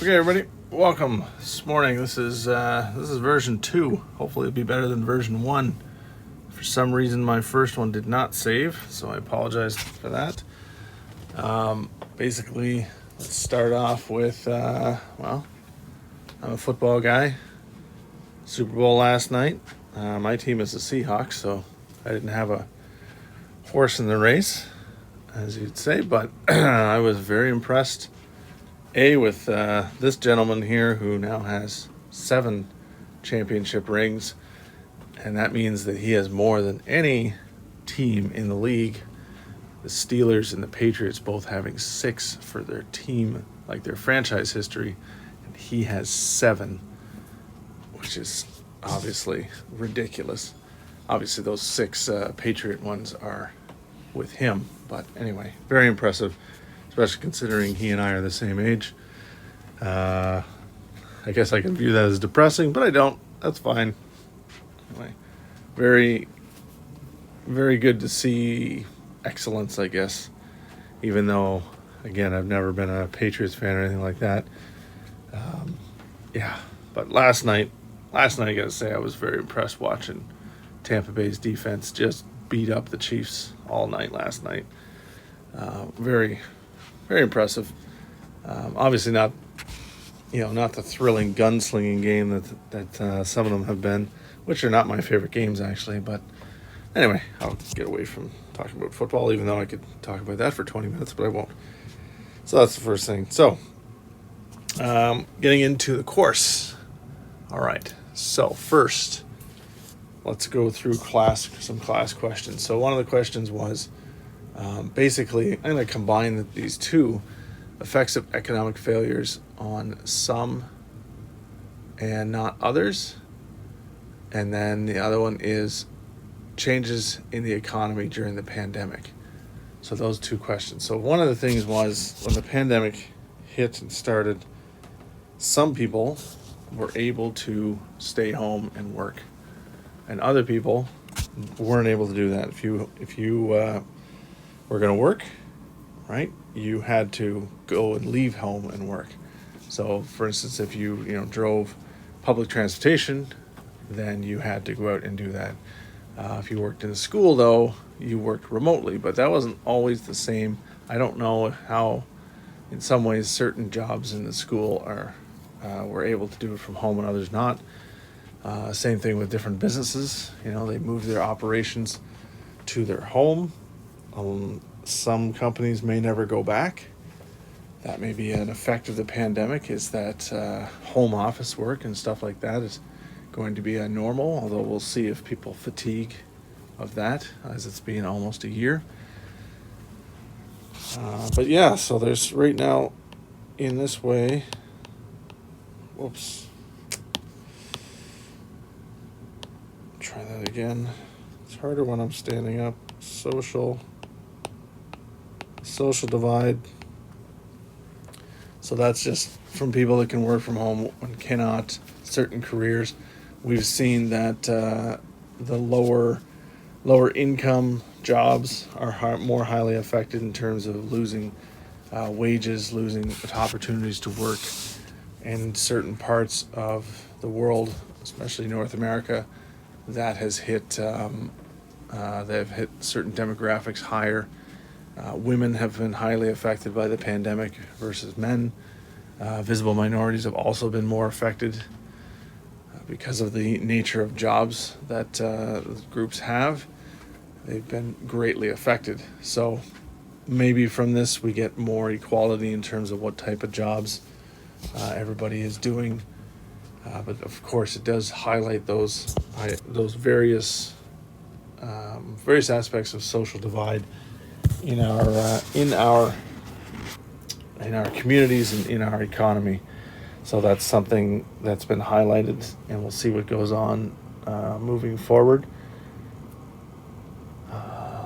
Okay, everybody, welcome. This morning, this is version 2. Hopefully, it'll be better than version 1. For some reason, my first one did not save, so I apologize for that. Basically, let's start off with, I'm a football guy. Super Bowl last night. My team is the Seahawks, so I didn't have a horse in the race, as you'd say, but I was very impressed. With this gentleman here who now has 7 championship rings, and that means that he has more than any team in the league. The Steelers and the Patriots both having 6 for their team, like their franchise history, and he has 7, which is obviously ridiculous. Obviously, those 6 Patriot ones are with him, but anyway, very impressive. Especially considering he and I are the same age. I guess I can view that as depressing, but I don't. That's fine. Anyway, very, very good to see excellence, I guess. Even though, again, I've never been a Patriots fan or anything like that. But last night, I gotta say, I was very impressed watching Tampa Bay's defense just beat up the Chiefs all night last night. Very impressive. Obviously not the thrilling gunslinging game that some of them have been, which are not my favorite games actually. But anyway, I'll get away from talking about football, even though I could talk about that for 20 minutes, but I won't. So that's the first thing. So getting into the course. All right. So first, let's go through some class questions. So one of the questions was, basically, I'm going to combine these two: effects of economic failures on some and not others. And then the other one is changes in the economy during the pandemic. So those 2 questions. So one of the things was, when the pandemic hit and started, some people were able to stay home and work, and other people weren't able to do that. If you were going to work, right, you had to go and leave home and work. So, for instance, if you drove public transportation, then you had to go out and do that. If you worked in a school, though, you worked remotely, but that wasn't always the same. I don't know how, in some ways, certain jobs in the school were able to do it from home and others not. Same thing with different businesses. They moved their operations to their home. Some companies may never go back. That may be an effect of the pandemic, is that home office work and stuff like that is going to be a normal, although we'll see if people fatigue of that, as it's been almost a year. But yeah, so there's right now in this way, try that again. It's harder when I'm standing up. Social divide. So that's just from people that can work from home and cannot. Certain careers, we've seen that the lower income jobs are more highly affected in terms of losing wages, losing opportunities to work. In certain parts of the world, especially North America, that has hit. They've hit certain demographics higher. Women have been highly affected by the pandemic versus men. Visible minorities have also been more affected because of the nature of jobs that groups have. They've been greatly affected. So maybe from this we get more equality in terms of what type of jobs everybody is doing. But of course, it does highlight those various aspects of social divide in our communities and in our economy. So that's something that's been highlighted, and we'll see what goes on moving forward.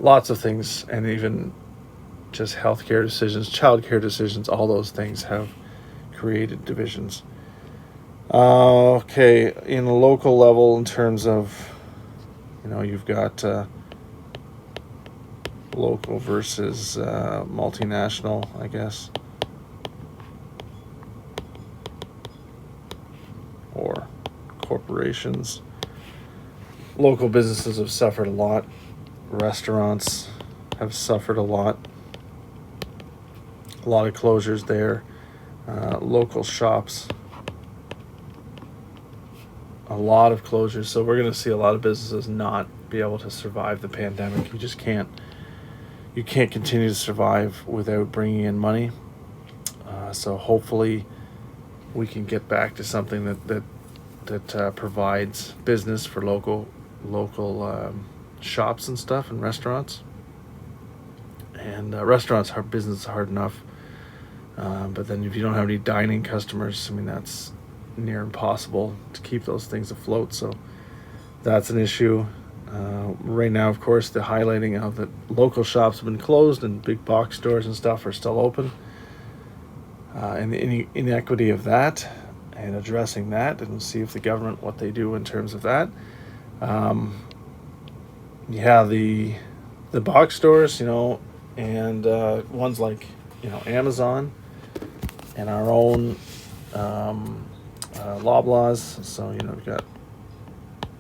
Lots of things, and even just healthcare decisions, childcare decisions, all those things have created divisions. Okay, in a local level, in terms of, you've got local versus multinational, I guess. operations. Local businesses have suffered a lot. Restaurants have suffered a lot. A lot of closures there. Local shops, a lot of closures. So we're going to see a lot of businesses not be able to survive the pandemic. You just can't. You can't continue to survive without bringing in money. So hopefully, we can get back to something that provides business for local shops and stuff and restaurants. And restaurants are business hard enough. But then if you don't have any dining customers, I mean, that's near impossible to keep those things afloat. So that's an issue. Right now, of course, the highlighting of that local shops have been closed and big box stores and stuff are still open. And the inequity of that and addressing that, and see if the government, what they do in terms of that. Yeah, the box stores, and ones like, Amazon and our own Loblaws. So, we've got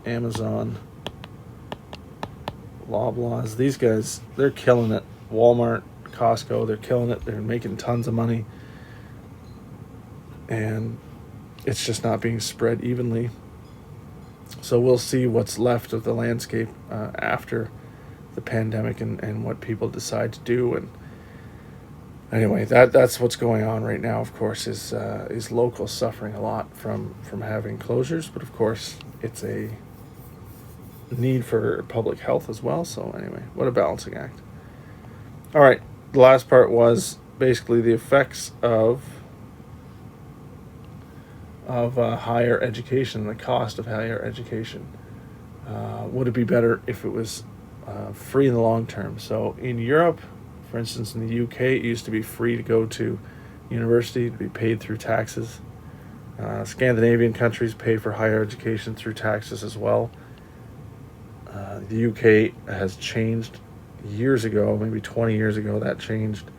Amazon, Loblaws. These guys, they're killing it. Walmart, Costco, they're killing it. They're making tons of money. And it's just not being spread evenly. So we'll see what's left of the landscape after the pandemic and what people decide to do. And anyway, that's what's going on right now. Of course, is locals suffering a lot from having closures, but of course it's a need for public health as well. So anyway, what a balancing act. All right, the last part was basically the effects of higher education, the cost of higher education. Would it be better if it was free in the long term? So in Europe, for instance, in the UK, it used to be free to go to university, to be paid through taxes. Scandinavian countries pay for higher education through taxes as well. The UK has changed years ago, maybe 20 years ago, that changed.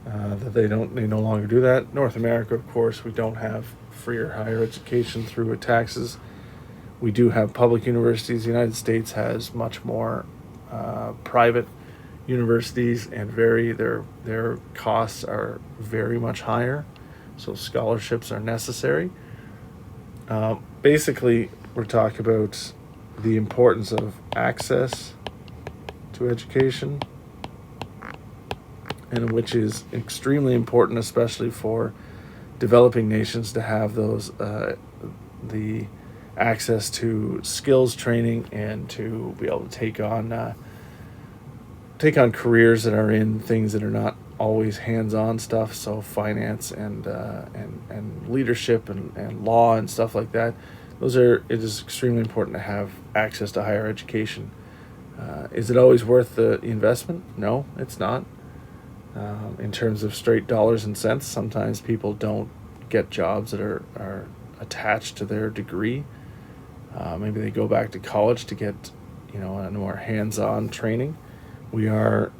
That they no longer do that. North America, of course, we don't have free or higher education through taxes. We do have public universities. The United States has much more private universities, and their costs are very much higher. So scholarships are necessary. Basically, we're talking about the importance of access to education, and which is extremely important, especially for developing nations, to have those the access to skills training and to be able to take on careers that are in things that are not always hands-on stuff. So finance and leadership and law and stuff like that. It is extremely important to have access to higher education. Is it always worth the investment? No, it's not. In terms of straight dollars and cents, sometimes people don't get jobs that are attached to their degree. Maybe they go back to college to get, a more hands-on training. We are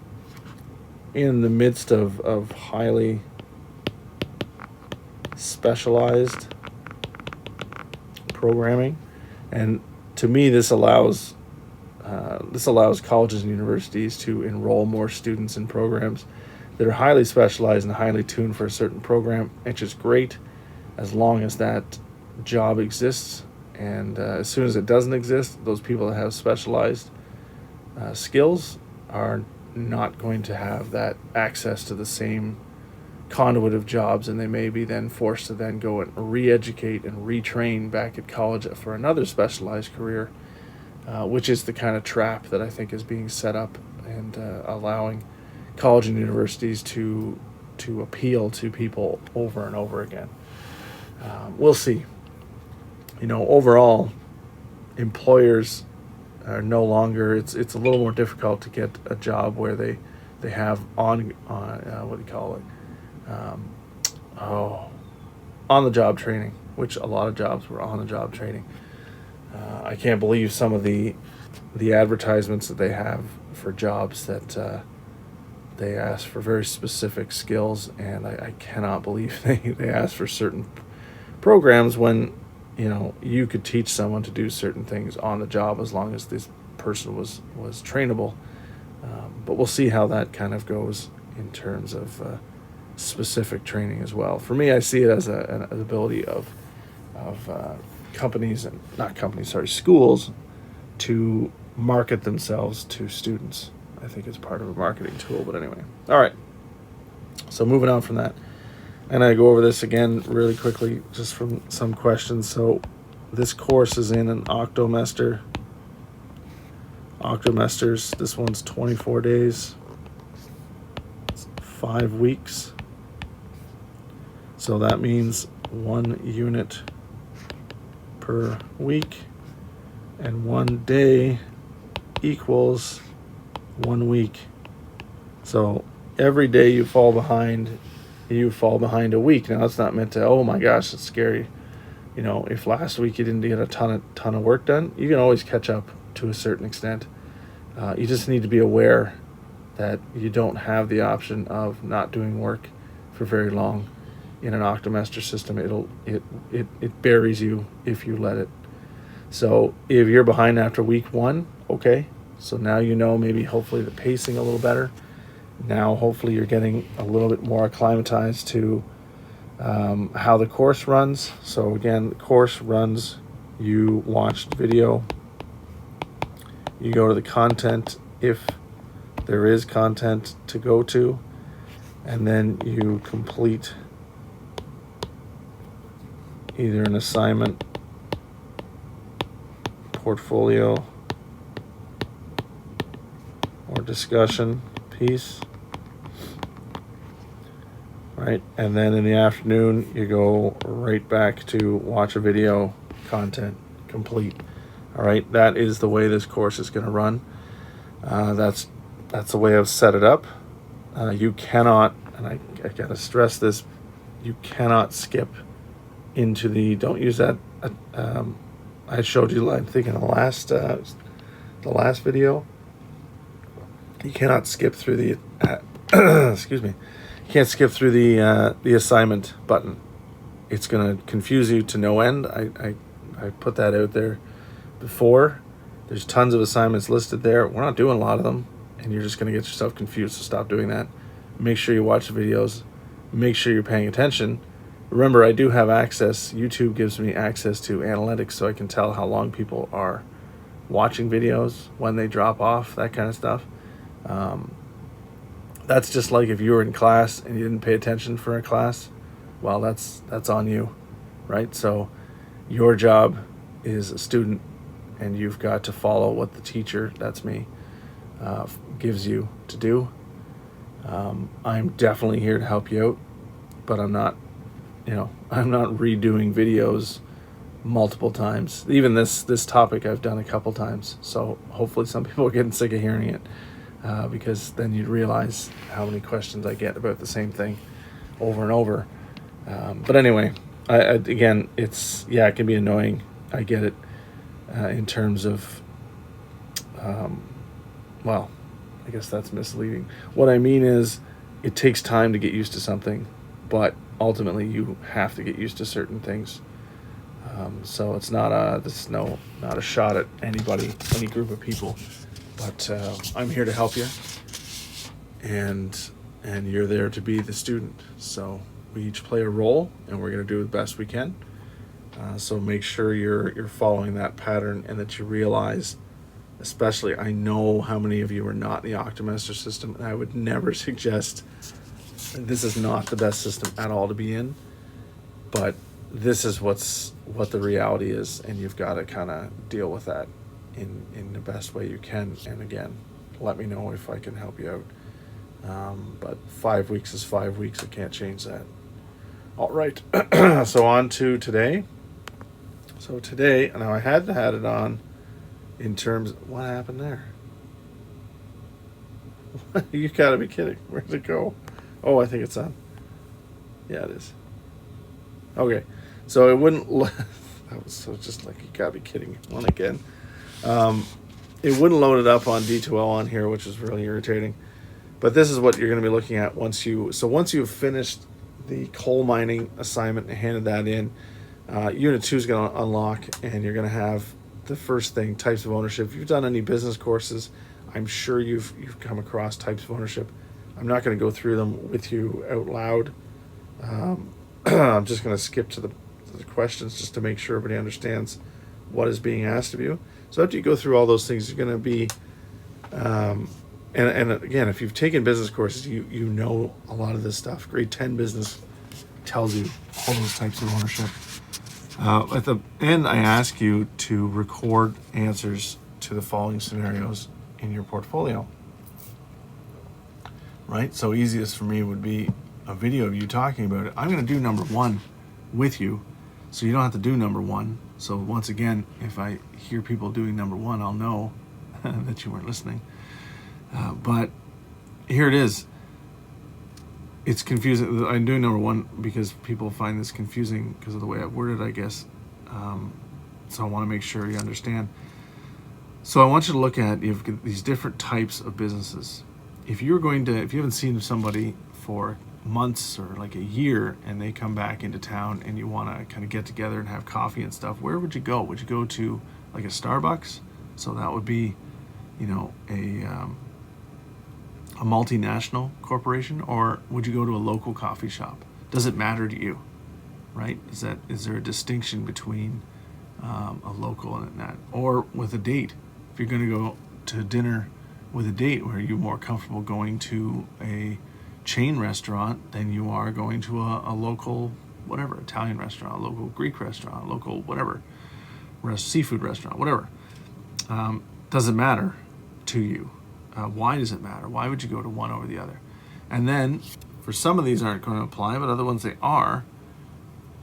in the midst of highly specialized programming, and to me, this allows colleges and universities to enroll more students in programs that are highly specialized and highly tuned for a certain program, which is great as long as that job exists. And as soon as it doesn't exist, those people that have specialized skills are not going to have that access to the same conduit of jobs, and they may be then forced to then go and re-educate and retrain back at college for another specialized career, which is the kind of trap that I think is being set up and allowing college and universities to appeal to people over and over again. We'll see. Overall, employers are no longer. It's a little more difficult to get a job where they have on the job training, which a lot of jobs were on the job training. I can't believe some of the advertisements that they have for jobs that they ask for very specific skills, and I cannot believe they ask for certain programs when you could teach someone to do certain things on the job as long as this person was trainable. But we'll see how that kind of goes in terms of specific training as well. For me, I see it as an ability of companies, and not companies, sorry, schools, to market themselves to students. I think it's part of a marketing tool, but anyway. All right. So moving on from that, and I go over this again really quickly, just from some questions. So this course is in an octomester. Octomesters, this one's 24 days, it's 5 weeks. So that means 1 unit per week, and 1 day equals 1 week. So every day you fall behind a week. Now that's not meant to, oh my gosh, it's scary. If last week you didn't get a ton of work done, you can always catch up to a certain extent. You just need to be aware that you don't have the option of not doing work for very long. In an octomester system, it buries you if you let it. So if you're behind after week 1, okay, so now maybe hopefully the pacing a little better. Now hopefully you're getting a little bit more acclimatized to how the course runs. So again, the course runs, you watched video, you go to the content if there is content to go to, and then you complete either an assignment, portfolio, or discussion piece, right? And then in the afternoon, you go right back to watch a video, content, complete. All right, that is the way this course is going to run. That's the way I've set it up. You cannot, and I got to stress this, you cannot skip into don't use that. I showed you, I think, in the last video. You cannot skip through the excuse me. You can't skip through the assignment button. It's going to confuse you to no end. I put that out there before. There's tons of assignments listed there. We're not doing a lot of them, and you're just going to get yourself confused. So stop doing that. Make sure you watch the videos. Make sure you're paying attention. Remember, I do have access. YouTube gives me access to analytics, so I can tell how long people are watching videos, when they drop off, that kind of stuff. That's just like if you were in class and you didn't pay attention for a class. Well, that's on you, right? So your job is a student, and you've got to follow what the teacher, that's me, gives you to do. I'm definitely here to help you out, but I'm not redoing videos multiple times. Even this topic I've done a couple times. So hopefully some people are getting sick of hearing it, because then you'd realize how many questions I get about the same thing over and over. But anyway, again, it can be annoying. I get it, in terms of, well, I guess that's misleading. What I mean is, it takes time to get used to something, but ultimately you have to get used to certain things. So it's not a shot at anybody, any group of people, but I'm here to help you, and you're there to be the student. So we each play a role, and we're going to do the best we can. So make sure you're following that pattern, and that you realize, especially, I know how many of you are not in the Octomester system, and I would never suggest, this is not the best system at all to be in, but this is what the reality is, and you've got to kind of deal with that in the best way you can. And again, let me know if I can help you out. But 5 weeks is 5 weeks. I can't change that. All right. So on to today. So today, now I had it on in terms of, what happened there? You gotta be kidding. Where'd it go? Oh, I think it's on. Yeah, it is. Okay. So it wouldn't, that was so just like, you gotta be kidding. One again. It wouldn't load it up on D2L on here, which is really irritating. But this is what you're going to be looking at once you've finished the coal mining assignment and handed that in. Unit 2 is going to unlock, and you're going to have the first thing, types of ownership. If you've done any business courses, I'm sure you've come across types of ownership. I'm not going to go through them with you out loud. I'm just going to skip to the questions just to make sure everybody understands what is being asked of you. So after you go through all those things, you're going to be, and again, if you've taken business courses, you know a lot of this stuff. Grade 10 business tells you all those types of ownership. At the end, I ask you to record answers to the following scenarios in your portfolio. Right? So easiest for me would be a video of you talking about it. I'm going to do number 1 with you, so you don't have to do number 1. So once again, if I hear people doing number 1, I'll know that you weren't listening. But here it is. It's confusing. I'm doing number 1 because people find this confusing because of the way I've worded, I guess. So I want to make sure you understand. So I want you to look at these different types of businesses. If you haven't seen somebody for months or like a year and they come back into town and you want to kind of get together and have coffee and stuff, where would you go? Would you go to like a Starbucks? So that would be, a multinational corporation, or would you go to a local coffee shop? Does it matter to you, right? Is there a distinction between a local and that? Or with a date, if you're going to go to dinner with a date, where you're more comfortable going to a chain restaurant than you are going to a local, whatever, Italian restaurant, a local Greek restaurant, a local whatever, seafood restaurant, whatever. Doesn't matter to you. Why does it matter? Why would you go to one over the other? And then, for some of these aren't going to apply, but other ones they are.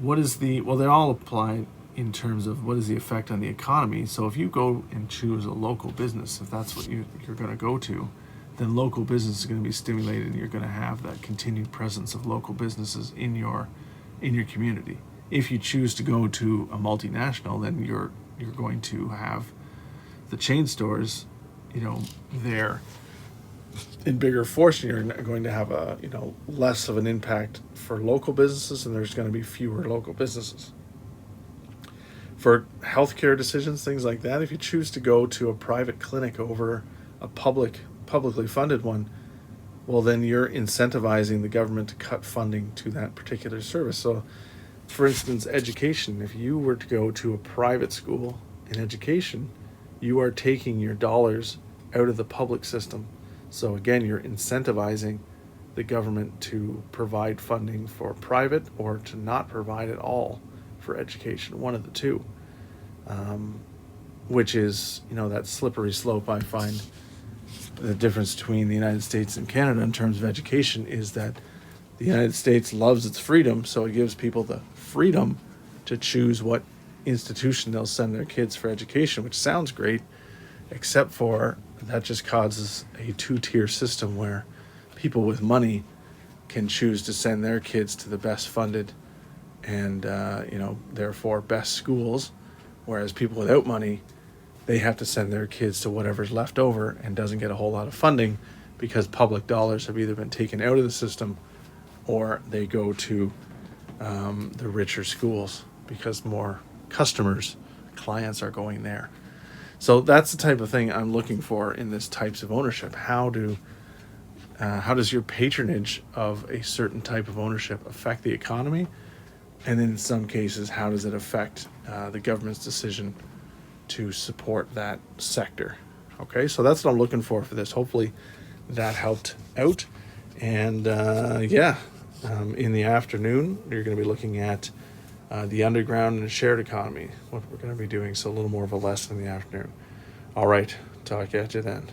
They all apply in terms of what is the effect on the economy. So if you go and choose a local business, if that's what you're going to go to, then local business is going to be stimulated, and you're going to have that continued presence of local businesses in your community. If you choose to go to a multinational, then you're going to have the chain stores, there in bigger force, and you're going to have less of an impact for local businesses, and there's going to be fewer local businesses. For healthcare decisions, things like that, if you choose to go to a private clinic over a publicly funded one, well, then you're incentivizing the government to cut funding to that particular service. So, for instance, education, if you were to go to a private school in education, you are taking your dollars out of the public system. So again, you're incentivizing the government to provide funding for private or to not provide at all for education, one of the two, which is, that slippery slope. I find the difference between the United States and Canada in terms of education is that the United States loves its freedom, so it gives people the freedom to choose what institution they'll send their kids for education, which sounds great, except for that just causes a 2-tier system where people with money can choose to send their kids to the best funded and therefore best schools, whereas people without money, they have to send their kids to whatever's left over and doesn't get a whole lot of funding because public dollars have either been taken out of the system or they go to the richer schools because more clients are going there. So that's the type of thing I'm looking for in this types of ownership. How does your patronage of a certain type of ownership affect the economy? And in some cases, how does it affect the government's decision to support that sector? Okay, so that's what I'm looking for this. Hopefully that helped out. And in the afternoon, you're going to be looking at the underground and shared economy, what we're going to be doing. So a little more of a lesson in the afternoon. All right, talk at you then.